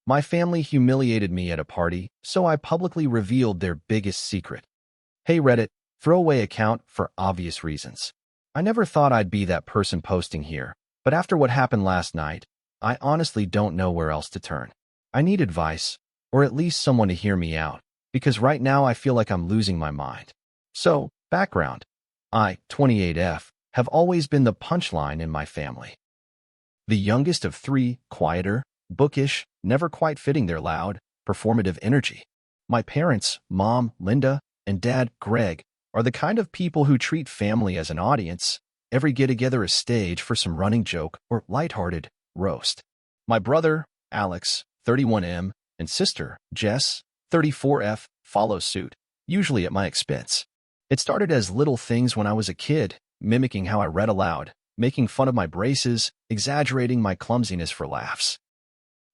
My family humiliated me at a party, so I publicly revealed their biggest secret. Hey Reddit, throwaway account for obvious reasons. I never thought I'd be that person posting here, but after what happened last night, I honestly don't know where else to turn. I need advice, or at least someone to hear me out, because right now I feel like I'm losing my mind. So, background. I, 28F, have always been the punchline in my family. The youngest of three, quieter, bookish, never quite fitting their loud, performative energy. My parents, Mom, Linda, and Dad, Greg, are the kind of people who treat family as an audience, every get-together a stage for some running joke or lighthearted roast. My brother, Alex, 31M, and sister, Jess, 34F, follow suit, usually at my expense. It started as little things when I was a kid, mimicking how I read aloud, making fun of my braces, exaggerating my clumsiness for laughs.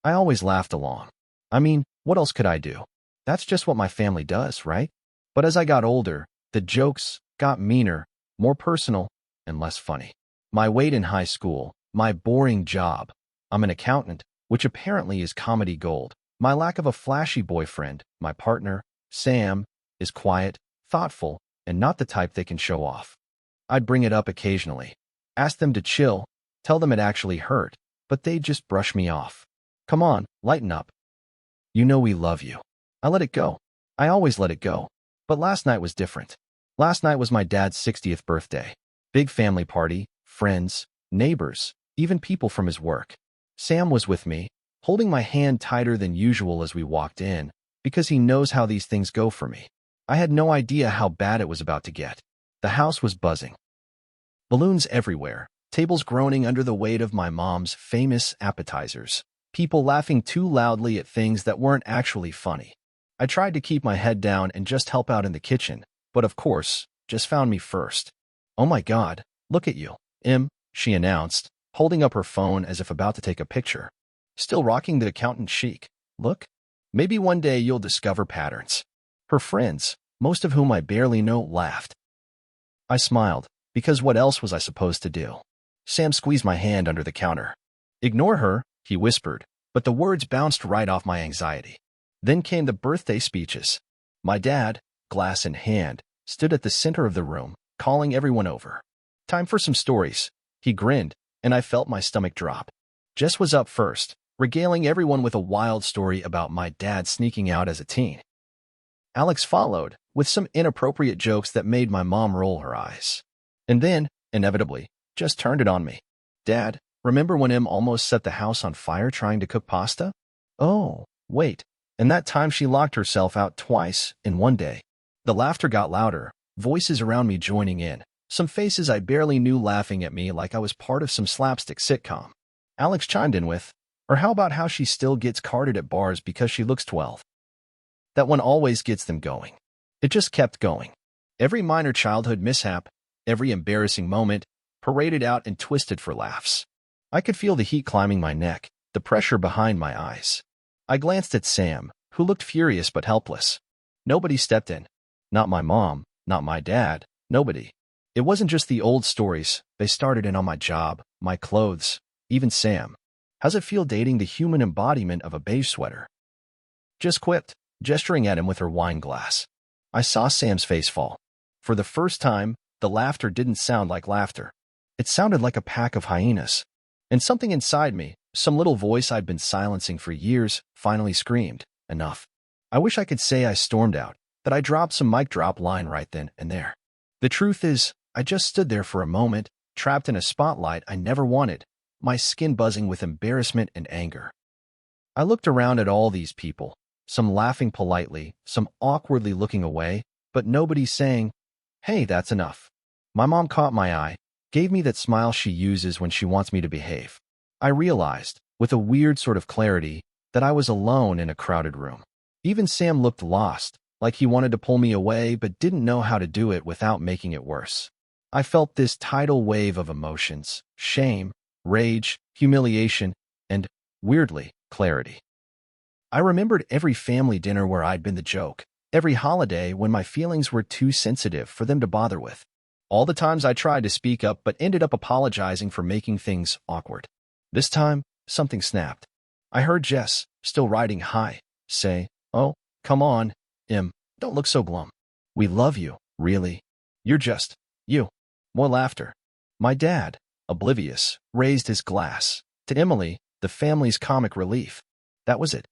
I always laughed along. I mean, what else could I do? That's just what my family does, right? But as I got older, the jokes got meaner, more personal, and less funny. My weight in high school, my boring job. I'm an accountant, which apparently is comedy gold. My lack of a flashy boyfriend, my partner, Sam, is quiet, thoughtful, and not the type they can show off. I'd bring it up occasionally, ask them to chill, tell them it actually hurt, but they'd just brush me off. Come on, lighten up. You know we love you. I let it go. I always let it go. But last night was different. Last night was my dad's 60th birthday. Big family party, friends, neighbors, even people from his work. Sam was with me, holding my hand tighter than usual as we walked in, because he knows how these things go for me. I had no idea how bad it was about to get. The house was buzzing. Balloons everywhere, tables groaning under the weight of my mom's famous appetizers, people laughing too loudly at things that weren't actually funny. I tried to keep my head down and just help out in the kitchen, but of course, Jess found me first. Oh my God, look at you, she announced, holding up her phone as if about to take a picture. Still rocking the accountant chic. Look, maybe one day you'll discover patterns. Her friends, most of whom I barely know, laughed. I smiled, because what else was I supposed to do? Sam squeezed my hand under the counter. Ignore her, he whispered, but the words bounced right off my anxiety. Then came the birthday speeches. My dad, glass in hand, stood at the center of the room, calling everyone over. Time for some stories. He grinned, and I felt my stomach drop. Jess was up first, regaling everyone with a wild story about my dad sneaking out as a teen. Alex followed, with some inappropriate jokes that made my mom roll her eyes. And then, inevitably, Jess turned it on me. Dad, remember when Em almost set the house on fire trying to cook pasta? Oh, wait. And that time she locked herself out twice in one day. The laughter got louder, voices around me joining in, some faces I barely knew laughing at me like I was part of some slapstick sitcom. Alex chimed in with, or how about how she still gets carded at bars because she looks 12? That one always gets them going. It just kept going. Every minor childhood mishap, every embarrassing moment, paraded out and twisted for laughs. I could feel the heat climbing my neck, the pressure behind my eyes. I glanced at Sam, who looked furious but helpless. Nobody stepped in. Not my mom, not my dad, nobody. It wasn't just the old stories. They started in on my job, my clothes, even Sam. How's it feel dating the human embodiment of a beige sweater? Just quipped, gesturing at him with her wine glass. I saw Sam's face fall. For the first time, the laughter didn't sound like laughter. It sounded like a pack of hyenas. And something inside me, some little voice I'd been silencing for years, finally screamed, enough. I wish I could say I stormed out, that I dropped some mic drop line right then and there. The truth is, I just stood there for a moment, trapped in a spotlight I never wanted, my skin buzzing with embarrassment and anger. I looked around at all these people, some laughing politely, some awkwardly looking away, but nobody saying, hey, that's enough. My mom caught my eye, gave me that smile she uses when she wants me to behave. I realized, with a weird sort of clarity, that I was alone in a crowded room. Even Sam looked lost, like he wanted to pull me away but didn't know how to do it without making it worse. I felt this tidal wave of emotions, shame, rage, humiliation, and, weirdly, clarity. I remembered every family dinner where I'd been the joke, every holiday when my feelings were too sensitive for them to bother with, all the times I tried to speak up but ended up apologizing for making things awkward. This time, something snapped. I heard Jess, Still riding high. Say, oh, come on, don't look so glum. We love you, really. You're just, you. More laughter. My dad, oblivious, raised his glass. To Emily, the family's comic relief. That was it.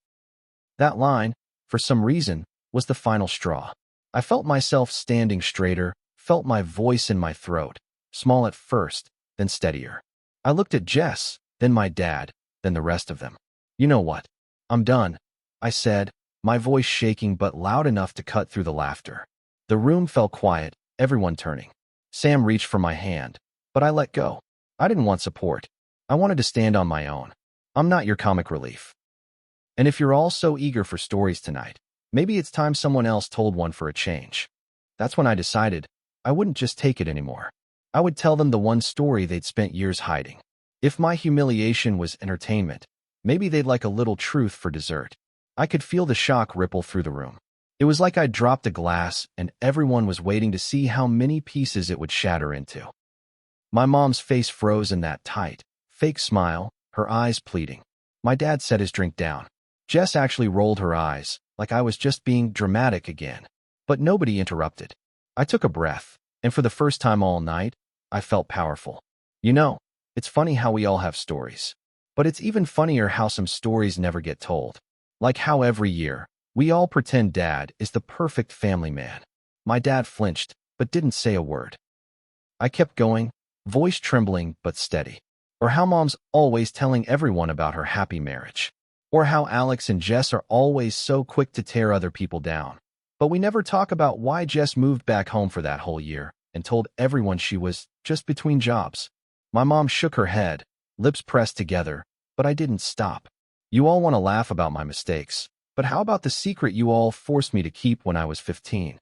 That line, for some reason, was the final straw. I felt myself standing straighter, felt my voice in my throat, small at first, then steadier. I looked at Jess, then my dad, then the rest of them. You know what? I'm done, I said, my voice shaking but loud enough to cut through the laughter. The room fell quiet, everyone turning. Sam reached for my hand, but I let go. I didn't want support. I wanted to stand on my own. I'm not your comic relief. And if you're all so eager for stories tonight, maybe it's time someone else told one for a change. That's when I decided I wouldn't just take it anymore. I would tell them the one story they'd spent years hiding. If my humiliation was entertainment, maybe they'd like a little truth for dessert. I could feel the shock ripple through the room. It was like I'd dropped a glass and everyone was waiting to see how many pieces it would shatter into. My mom's face froze in that tight, fake smile, her eyes pleading. My dad set his drink down. Jess actually rolled her eyes, like I was just being dramatic again. But nobody interrupted. I took a breath, and for the first time all night, I felt powerful. You know, it's funny how we all have stories. But it's even funnier how some stories never get told. Like how every year, we all pretend Dad is the perfect family man. My dad flinched, but didn't say a word. I kept going, voice trembling but steady. Or how Mom's always telling everyone about her happy marriage. Or how Alex and Jess are always so quick to tear other people down. But we never talk about why Jess moved back home for that whole year and told everyone she was just between jobs. My mom shook her head, lips pressed together, but I didn't stop. You all want to laugh about my mistakes, but how about the secret you all forced me to keep when I was 15?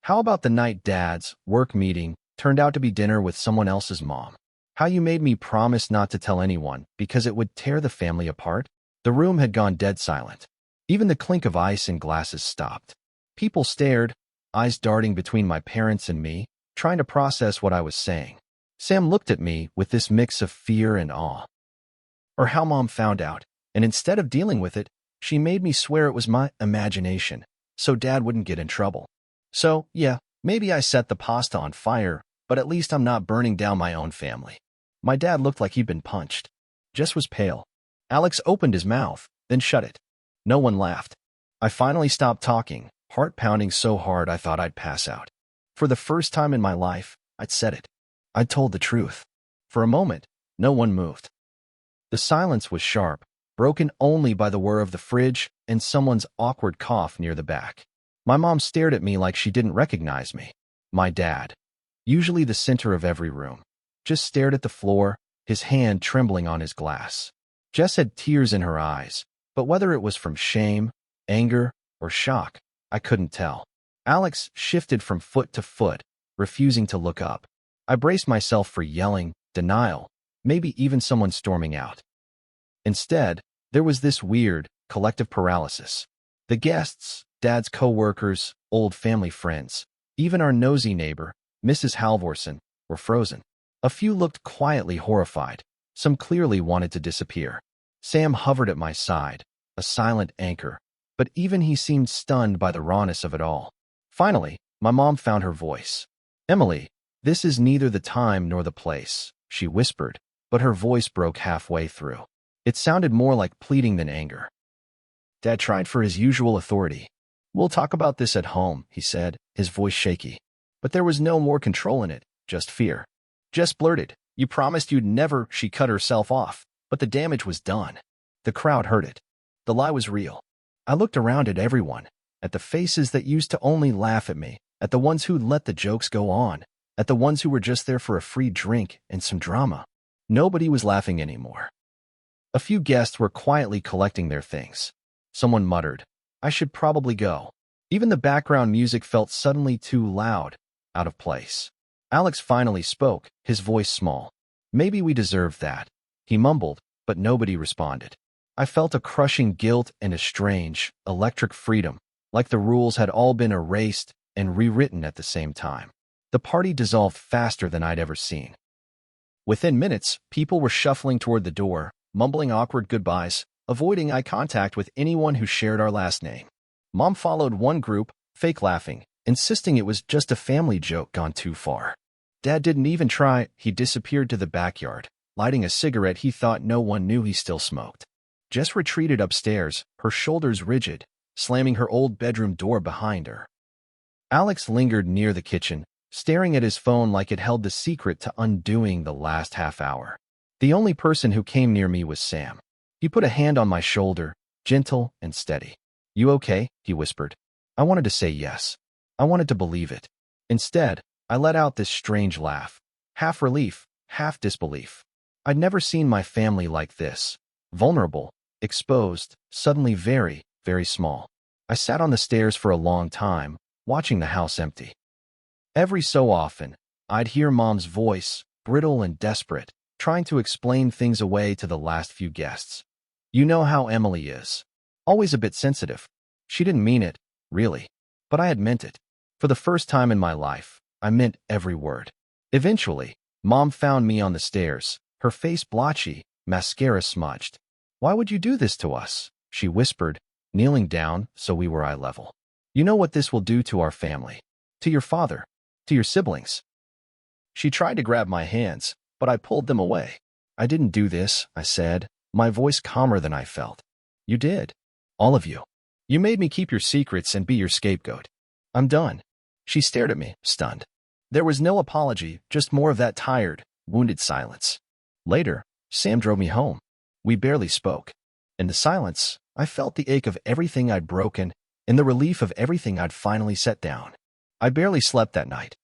How about the night Dad's work meeting turned out to be dinner with someone else's mom? How you made me promise not to tell anyone because it would tear the family apart? The room had gone dead silent. Even the clink of ice in glasses stopped. People stared, eyes darting between my parents and me, trying to process what I was saying. Sam looked at me with this mix of fear and awe. Or how Mom found out, and instead of dealing with it, she made me swear it was my imagination, so Dad wouldn't get in trouble. So, yeah, maybe I set the pasta on fire, but at least I'm not burning down my own family. My dad looked like he'd been punched. Jess was pale. Alex opened his mouth, then shut it. No one laughed. I finally stopped talking, heart pounding so hard I thought I'd pass out. For the first time in my life, I'd said it. I'd told the truth. For a moment, no one moved. The silence was sharp, broken only by the whir of the fridge and someone's awkward cough near the back. My mom stared at me like she didn't recognize me. My dad, usually the center of every room, just stared at the floor, his hand trembling on his glass. Jess had tears in her eyes, but whether it was from shame, anger, or shock, I couldn't tell. Alex shifted from foot to foot, refusing to look up. I braced myself for yelling, denial, maybe even someone storming out. Instead, there was this weird, collective paralysis. The guests, Dad's co-workers, old family friends, even our nosy neighbor, Mrs. Halvorson, were frozen. A few looked quietly horrified. Some clearly wanted to disappear. Sam hovered at my side, a silent anchor, but even he seemed stunned by the rawness of it all. Finally, my mom found her voice. "Emily, this is neither the time nor the place," she whispered, but her voice broke halfway through. It sounded more like pleading than anger. Dad tried for his usual authority. "We'll talk about this at home," he said, his voice shaky. But there was no more control in it, just fear. Jess blurted, "You promised you'd never," she cut herself off, but the damage was done. The crowd heard it. The lie was real. I looked around at everyone, at the faces that used to only laugh at me, at the ones who'd let the jokes go on, at the ones who were just there for a free drink and some drama. Nobody was laughing anymore. A few guests were quietly collecting their things. Someone muttered, "I should probably go." Even the background music felt suddenly too loud, out of place. Alex finally spoke, his voice small. "Maybe we deserved that," he mumbled, but nobody responded. I felt a crushing guilt and a strange, electric freedom, like the rules had all been erased and rewritten at the same time. The party dissolved faster than I'd ever seen. Within minutes, people were shuffling toward the door, mumbling awkward goodbyes. avoiding eye contact with anyone who shared our last name. Mom followed one group, fake laughing, insisting it was just a family joke gone too far. Dad didn't even try. He disappeared to the backyard, lighting a cigarette he thought no one knew he still smoked. Jess retreated upstairs, her shoulders rigid, slamming her old bedroom door behind her. Alex lingered near the kitchen, staring at his phone like it held the secret to undoing the last half hour. The only person who came near me was Sam. He put a hand on my shoulder, gentle and steady. "You okay?" he whispered. I wanted to say yes. I wanted to believe it. Instead, I let out this strange laugh. Half relief, half disbelief. I'd never seen my family like this. Vulnerable, exposed, suddenly very, very small. I sat on the stairs for a long time, watching the house empty. Every so often, I'd hear Mom's voice, brittle and desperate, trying to explain things away to the last few guests. You know how Emily is. Always a bit sensitive. She didn't mean it, really. But I had meant it. For the first time in my life, I meant every word. Eventually, Mom found me on the stairs, her face blotchy, mascara smudged. "Why would you do this to us?" she whispered, kneeling down so we were eye level. "You know what this will do to our family. To your father. To your siblings." She tried to grab my hands, but I pulled them away. "I didn't do this," I said, my voice calmer than I felt. "You did. All of you. You made me keep your secrets and be your scapegoat. I'm done." She stared at me, stunned. There was no apology, just more of that tired, wounded silence. Later, Sam drove me home. We barely spoke. In the silence, I felt the ache of everything I'd broken and the relief of everything I'd finally set down. I barely slept that night.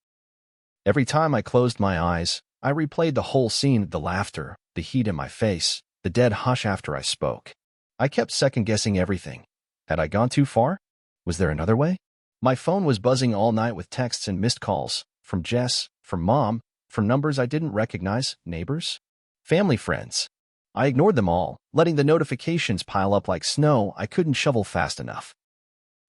Every time I closed my eyes, I replayed the whole scene, the laughter, the heat in my face, the dead hush after I spoke. I kept second-guessing everything. Had I gone too far? Was there another way? My phone was buzzing all night with texts and missed calls, from Jess, from Mom, from numbers I didn't recognize, neighbors, family friends. I ignored them all, letting the notifications pile up like snow I couldn't shovel fast enough.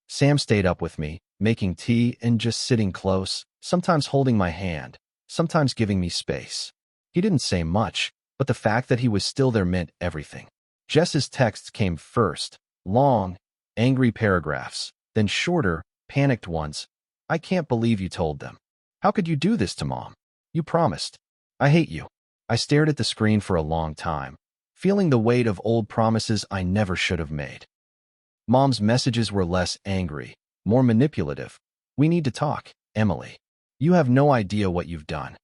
Sam stayed up with me, making tea and just sitting close, sometimes holding my hand, sometimes giving me space. He didn't say much, but the fact that he was still there meant everything. Jess's texts came first, long, angry paragraphs, then shorter, panicked ones. "I can't believe you told them. How could you do this to Mom? You promised. I hate you." I stared at the screen for a long time, feeling the weight of old promises I never should have made. Mom's messages were less angry, more manipulative. "We need to talk, Emily. You have no idea what you've done.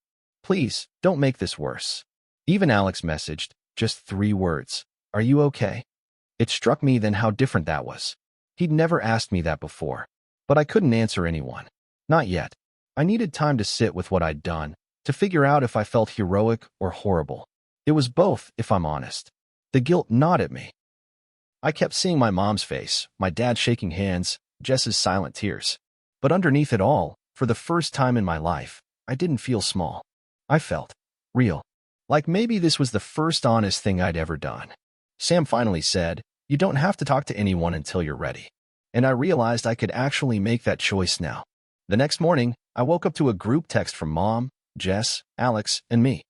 Please, don't make this worse." Even Alex messaged, just 3 words. "Are you okay?" It struck me then how different that was. He'd never asked me that before. But I couldn't answer anyone. Not yet. I needed time to sit with what I'd done, to figure out if I felt heroic or horrible. It was both, if I'm honest. The guilt gnawed at me. I kept seeing my mom's face, my dad shaking hands, Jess's silent tears. But underneath it all, for the first time in my life, I didn't feel small. I felt real. Like maybe this was the first honest thing I'd ever done. Sam finally said, "You don't have to talk to anyone until you're ready." And I realized I could actually make that choice now. The next morning, I woke up to a group text from Mom, Jess, Alex, and me.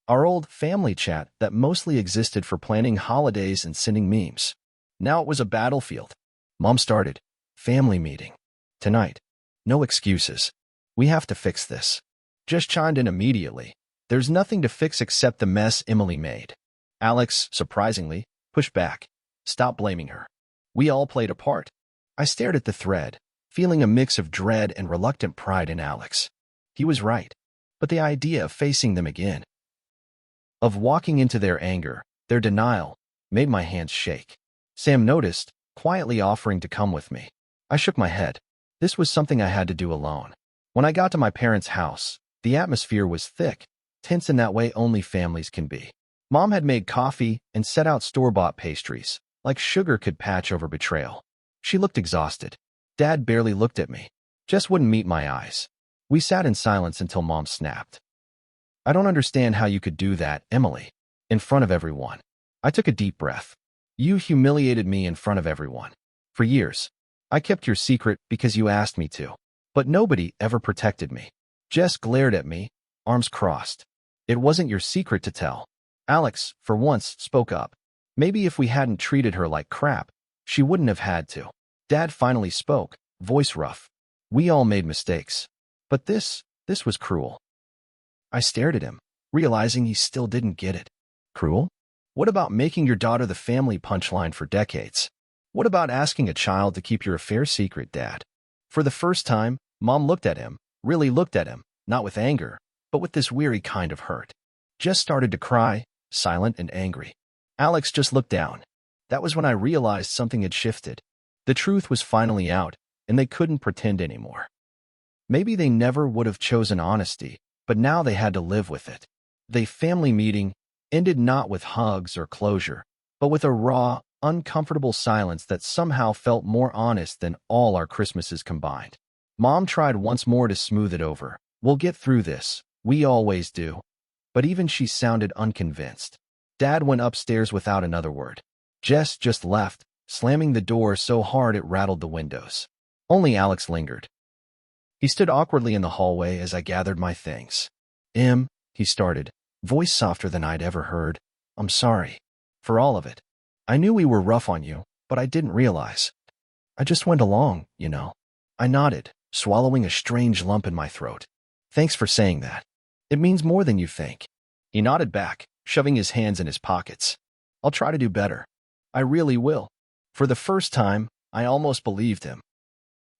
Our old family chat that mostly existed for planning holidays and sending memes. Now it was a battlefield. Mom started, "Family meeting. Tonight. No excuses. We have to fix this." Jess chimed in immediately. "There's nothing to fix except the mess Emily made." Alex, surprisingly, pushed back. "Stop blaming her. We all played a part." I stared at the thread, feeling a mix of dread and reluctant pride in Alex. He was right. But the idea of facing them again, of walking into their anger, their denial, made my hands shake. Sam noticed, quietly offering to come with me. I shook my head. This was something I had to do alone. When I got to my parents' house, the atmosphere was thick, tense in that way only families can be. Mom had made coffee and set out store-bought pastries, like sugar could patch over betrayal. She looked exhausted. Dad barely looked at me. Jess wouldn't meet my eyes. We sat in silence until Mom snapped. "I don't understand how you could do that, Emily." In front of everyone. I took a deep breath. "You humiliated me in front of everyone. For years. I kept your secret because you asked me to. But nobody ever protected me." Jess glared at me, arms crossed. "It wasn't your secret to tell." Alex, for once, spoke up. Maybe if we hadn't treated her like crap, she wouldn't have had to. Dad finally spoke, voice rough. We all made mistakes. But this was cruel. I stared at him, realizing he still didn't get it. Cruel? What about making your daughter the family punchline for decades? What about asking a child to keep your affair secret, Dad? For the first time, Mom looked at him, really looked at him, not with anger, but with this weary kind of hurt. Jess started to cry, silent and angry. Alex just looked down. That was when I realized something had shifted. The truth was finally out, and they couldn't pretend anymore. Maybe they never would have chosen honesty, but now they had to live with it. The family meeting ended not with hugs or closure, but with a raw, uncomfortable silence that somehow felt more honest than all our Christmases combined. Mom tried once more to smooth it over. We'll get through this. We always do. But even she sounded unconvinced. Dad went upstairs without another word. Jess just left, slamming the door so hard it rattled the windows. Only Alex lingered. He stood awkwardly in the hallway as I gathered my things. He started, voice softer than I'd ever heard. I'm sorry. For all of it. I knew we were rough on you, but I didn't realize. I just went along, you know. I nodded, swallowing a strange lump in my throat. Thanks for saying that. It means more than you think. He nodded back, shoving his hands in his pockets. I'll try to do better. I really will. For the first time, I almost believed him.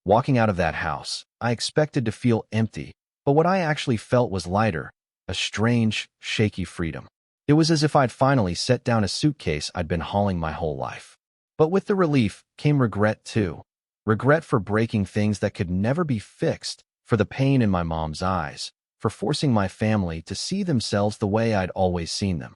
Walking out of that house, I expected to feel empty, but what I actually felt was lighter, a strange, shaky freedom. It was as if I'd finally set down a suitcase I'd been hauling my whole life. But with the relief came regret too. Regret for breaking things that could never be fixed, for the pain in my mom's eyes, for forcing my family to see themselves the way I'd always seen them.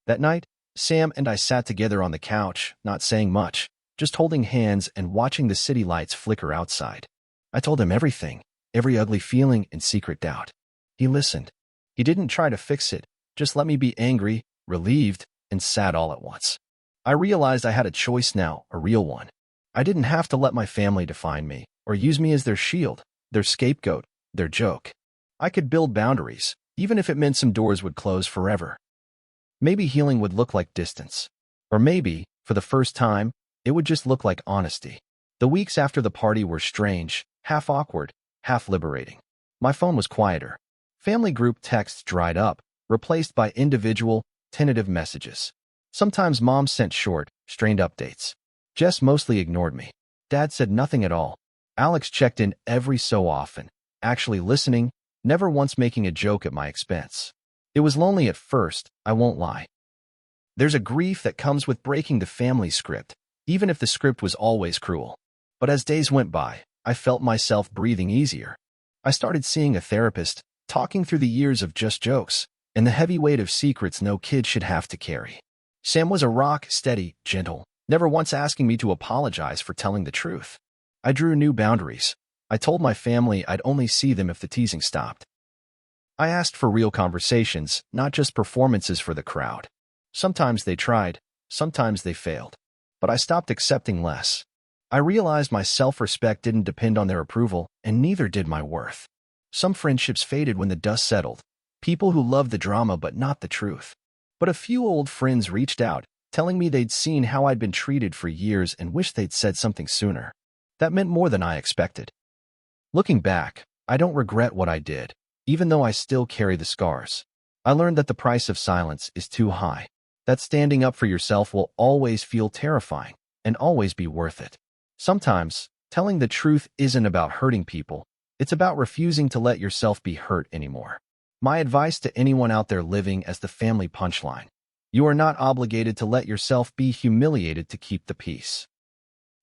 That night, Sam and I sat together on the couch, not saying much, just holding hands and watching the city lights flicker outside. I told him everything, every ugly feeling and secret doubt. He listened. He didn't try to fix it, just let me be angry, relieved, and sad all at once. I realized I had a choice now, a real one. I didn't have to let my family define me, or use me as their shield, their scapegoat, their joke. I could build boundaries, even if it meant some doors would close forever. Maybe healing would look like distance. Or maybe, for the first time, it would just look like honesty. The weeks after the party were strange, half awkward, half liberating. My phone was quieter. Family group texts dried up, replaced by individual, tentative messages. Sometimes Mom sent short, strained updates. Jess mostly ignored me. Dad said nothing at all. Alex checked in every so often, actually listening, never once making a joke at my expense. It was lonely at first, I won't lie. There's a grief that comes with breaking the family script, even if the script was always cruel. But as days went by, I felt myself breathing easier. I started seeing a therapist, talking through the years of just jokes, and the heavy weight of secrets no kid should have to carry. Sam was a rock, steady, gentle, never once asking me to apologize for telling the truth. I drew new boundaries. I told my family I'd only see them if the teasing stopped. I asked for real conversations, not just performances for the crowd. Sometimes they tried, sometimes they failed. But I stopped accepting less. I realized my self-respect didn't depend on their approval, and neither did my worth. Some friendships faded when the dust settled. People who loved the drama but not the truth. But a few old friends reached out, telling me they'd seen how I'd been treated for years and wished they'd said something sooner. That meant more than I expected. Looking back, I don't regret what I did, even though I still carry the scars. I learned that the price of silence is too high, that standing up for yourself will always feel terrifying and always be worth it. Sometimes, telling the truth isn't about hurting people, it's about refusing to let yourself be hurt anymore. My advice to anyone out there living as the family punchline: you are not obligated to let yourself be humiliated to keep the peace.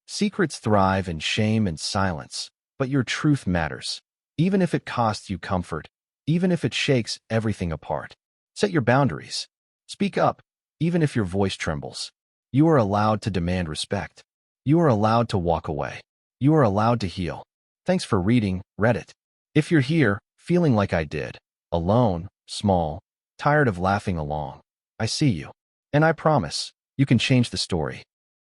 Secrets thrive in shame and silence, but your truth matters, even if it costs you comfort, even if it shakes everything apart. Set your boundaries. Speak up, even if your voice trembles. You are allowed to demand respect. You are allowed to walk away. You are allowed to heal. Thanks for reading, Reddit. If you're here, feeling like I did, alone, small, tired of laughing along, I see you. And I promise, you can change the story.